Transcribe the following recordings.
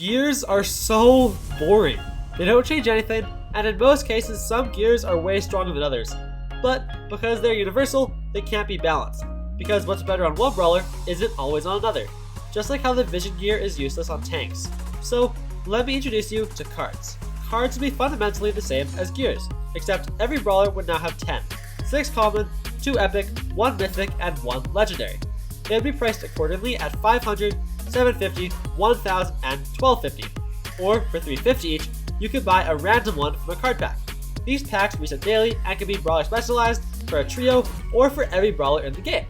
Gears are so boring. They don't change anything, and in most cases some gears are way stronger than others. But because they're universal, they can't be balanced, because what's better on one brawler isn't always on another, just like how the vision gear is useless on tanks. So let me introduce you to cards. Cards would be fundamentally the same as gears, except every brawler would now have 10. 6 common, 2 epic, 1 mythic, and 1 legendary. They would be priced accordingly at 500, 750, 1000, and 1250. Or for 350 each, you could buy a random one from a card pack. These packs reset daily and can be brawler specialized for a trio or for every brawler in the game.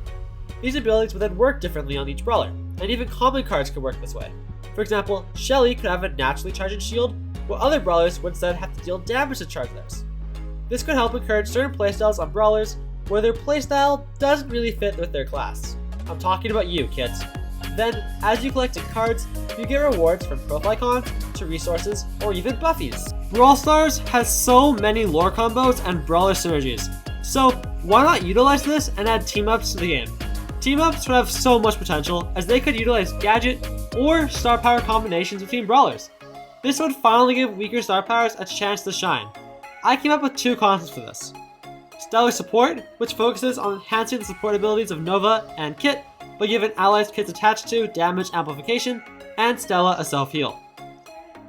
These abilities would then work differently on each brawler, and even common cards could work this way. For example, Shelly could have a naturally charging shield, while other brawlers would instead have to deal damage to charge theirs. This could help encourage certain playstyles on brawlers where their playstyle doesn't really fit with their class. I'm talking about you, kids. Then, as you collected cards, you get rewards from profile icons to resources or even buffies. Brawl Stars has so many lore combos and brawler synergies, so why not utilize this and add team-ups to the game? Team-ups would have so much potential as they could utilize gadget or star power combinations between brawlers. This would finally give weaker star powers a chance to shine. I came up with 2 concepts for this. Stellar Support, which focuses on enhancing the support abilities of Nova and Kit by giving allies kits attached to damage amplification, and Stella a self-heal.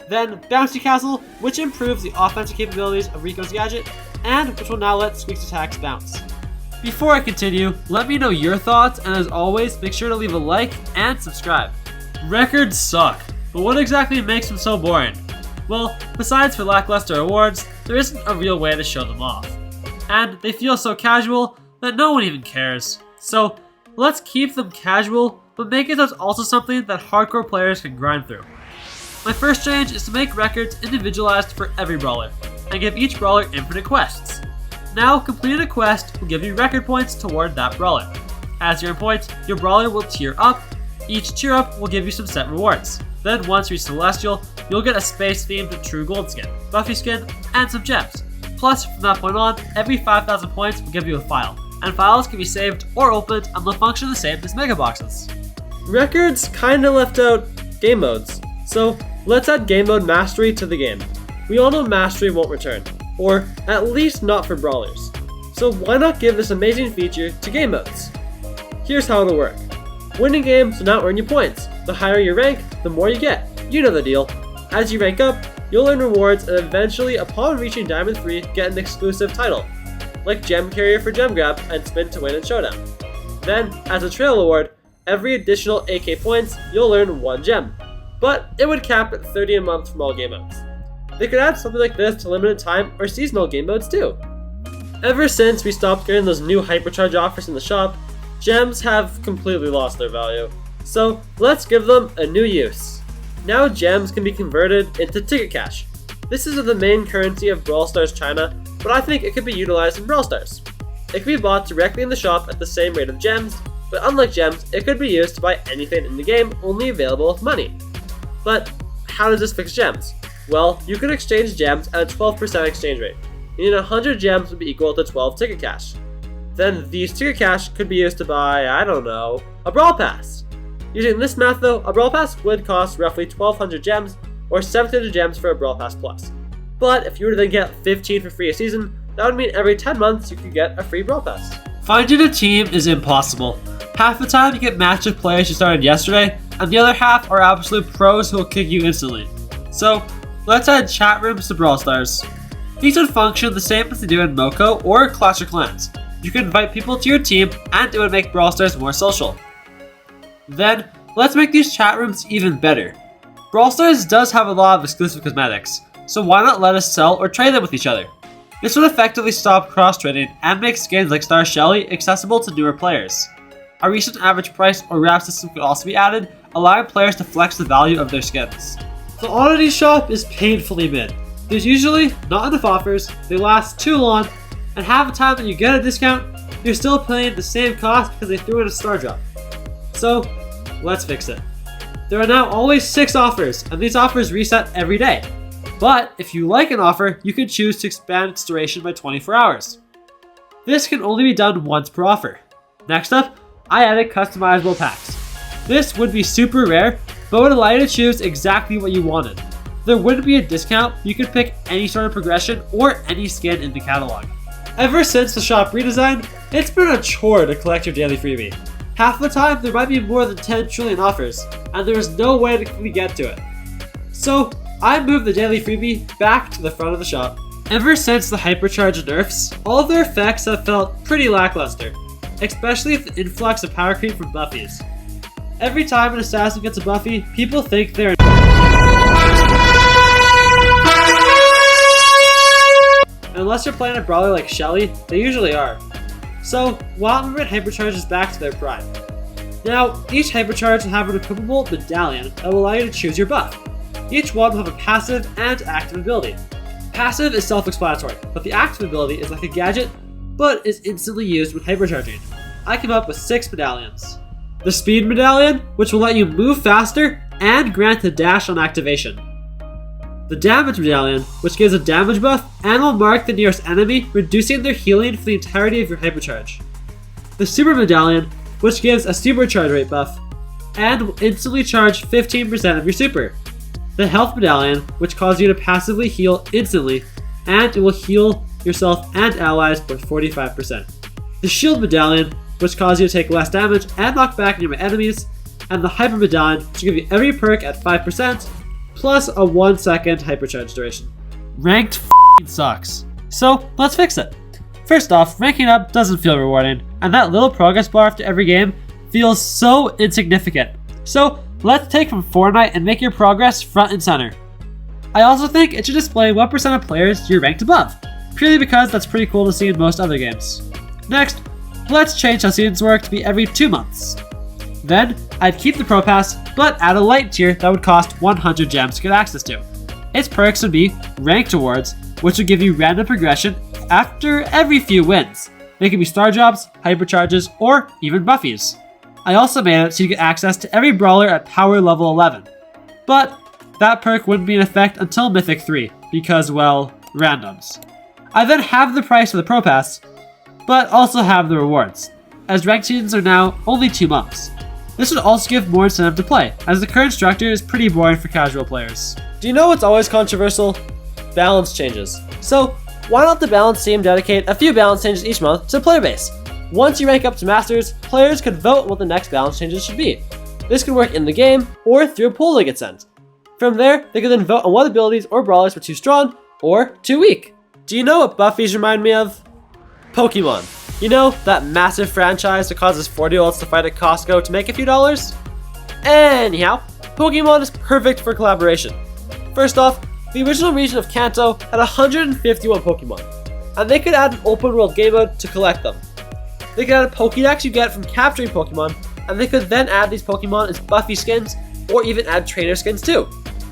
Then Bouncy Castle, which improves the offensive capabilities of Rico's gadget, and which will now let Squeak's attacks bounce. Before I continue, let me know your thoughts, and as always, make sure to leave a like and subscribe. Records suck, but what exactly makes them so boring? Well, besides for lackluster awards, there isn't a real way to show them off. And they feel so casual that no one even cares. So let's keep them casual, but make it so it's also something that hardcore players can grind through. My first change is to make records individualized for every brawler, and give each brawler infinite quests. Now, completing a quest will give you record points toward that brawler. As you earn points, your brawler will tier up. Each tier up will give you some set rewards. Then once you reach Celestial, you'll get a space-themed True Gold skin, Buffy skin, and some gems. Plus, from that point on, every 5,000 points will give you a file, and files can be saved or opened and will function the same as Mega Boxes. Records kinda left out game modes, so let's add game mode Mastery to the game. We all know Mastery won't return, or at least not for brawlers. So why not give this amazing feature to game modes? Here's how it'll work. Winning games will now earn you points. The higher your rank, the more you get. You know the deal. As you rank up, you'll earn rewards and eventually, upon reaching Diamond 3, get an exclusive title, like Gem Carrier for Gem Grab and Spin to Win in Showdown. Then, as a trail award, every additional 8k points, you'll earn 1 gem, but it would cap at 30 a month from all game modes. They could add something like this to limited time or seasonal game modes too. Ever since we stopped getting those new hypercharge offers in the shop, gems have completely lost their value. So let's give them a new use. Now gems can be converted into ticket cash. This is the main currency of Brawl Stars China, but I think it could be utilized in Brawl Stars. It can be bought directly in the shop at the same rate of gems, but unlike gems, it could be used to buy anything in the game only available with money. But how does this fix gems? Well, you can exchange gems at a 12% exchange rate, meaning 100 gems would be equal to 12 ticket cash. Then these ticket cash could be used to buy, I don't know, a Brawl Pass. Using this math though, a Brawl Pass would cost roughly 1200 gems, or 700 gems for a Brawl Pass Plus. But if you were to then get 15 for free a season, that would mean every 10 months you could get a free Brawl Pass. Finding a team is impossible. Half the time you get matched with players you started yesterday, and the other half are absolute pros who will kick you instantly. So, let's add chat rooms to Brawl Stars. These would function the same as they do in Moko or Clash of Clans. You can invite people to your team, and it would make Brawl Stars more social. Then, let's make these chat rooms even better. Brawl Stars does have a lot of exclusive cosmetics, so why not let us sell or trade them with each other? This would effectively stop cross-trading and make skins like Star Shelly accessible to newer players. A recent average price or wrap system could also be added, allowing players to flex the value of their skins. The oddity shop is painfully mid. There's usually not enough offers, they last too long, and half the time that you get a discount, you're still paying the same cost because they threw in a star drop. So, let's fix it. There are now always 6 offers, and these offers reset every day. But if you like an offer, you can choose to expand its duration by 24 hours. This can only be done once per offer. Next up, I added customizable packs. This would be super rare, but would allow you to choose exactly what you wanted. There wouldn't be a discount, you could pick any sort of progression or any skin in the catalog. Ever since the shop redesign, it's been a chore to collect your daily freebie. Half the time, there might be more than 10 trillion offers, and there is no way to quickly get to it. So, I moved the daily freebie back to the front of the shop. Ever since the hypercharge nerfs, all of their effects have felt pretty lackluster, especially with the influx of power creep from buffies. Every time an assassin gets a buffy, people think they're unless you're playing a brawler like Shelly, they usually are. So, why not bring hypercharges back to their prime? Now, each hypercharge will have an equipable medallion that will allow you to choose your buff. Each one will have a passive and active ability. Passive is self-explanatory, but the active ability is like a gadget, but is instantly used when hypercharging. I came up with 6 medallions. The speed medallion, which will let you move faster and grant a dash on activation. The damage medallion, which gives a damage buff and will mark the nearest enemy, reducing their healing for the entirety of your hypercharge. The super medallion, which gives a supercharge rate buff and will instantly charge 15% of your super. The health medallion, which causes you to passively heal instantly, and it will heal yourself and allies by 45%. The shield medallion, which causes you to take less damage and knock back nearby enemies, and the hyper medallion, which will give you every perk at 5%, plus a 1 second hypercharge duration. Ranked sucks. So let's fix it. First off, ranking up doesn't feel rewarding, and that little progress bar after every game feels so insignificant. So let's take from Fortnite and make your progress front and center. I also think it should display what % of players you're ranked above, purely because that's pretty cool to see in most other games. Next, let's change how seasons work to be every 2 months. Then, I'd keep the Pro Pass, but add a light tier that would cost 100 gems to get access to. Its perks would be ranked awards, which would give you random progression after every few wins. They could be star drops, hypercharges, or even buffies. I also made it so you get access to every brawler at power level 11. But that perk wouldn't be in effect until Mythic 3, because, well, randoms. I then have the price for the Pro Pass, but also have the rewards, as ranked seasons are now only 2 months. This would also give more incentive to play, as the current structure is pretty boring for casual players. Do you know what's always controversial? Balance changes. So, why not the balance team dedicate a few balance changes each month to player base? Once you rank up to Masters, players could vote what the next balance changes should be. This could work in the game, or through a poll that gets sent. From there, they could then vote on what abilities or brawlers were too strong, or too weak. Do you know what buffies remind me of? Pokémon. You know, that massive franchise that causes 40-year-olds to fight at Costco to make a few dollars? Anyhow, Pokémon is perfect for collaboration. First off, the original region of Kanto had 151 Pokémon, and they could add an open world game mode to collect them. They could add a Pokédex you get from capturing Pokémon, and they could then add these Pokémon as Buffy skins, or even add trainer skins too.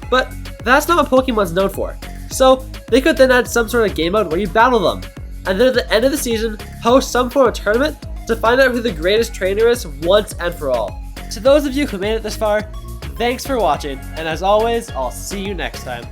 But that's not what Pokémon's known for, so they could then add some sort of game mode where you battle them, and then at the end of the season, host some form of tournament to find out who the greatest trainer is once and for all. To those of you who made it this far, thanks for watching, and as always, I'll see you next time.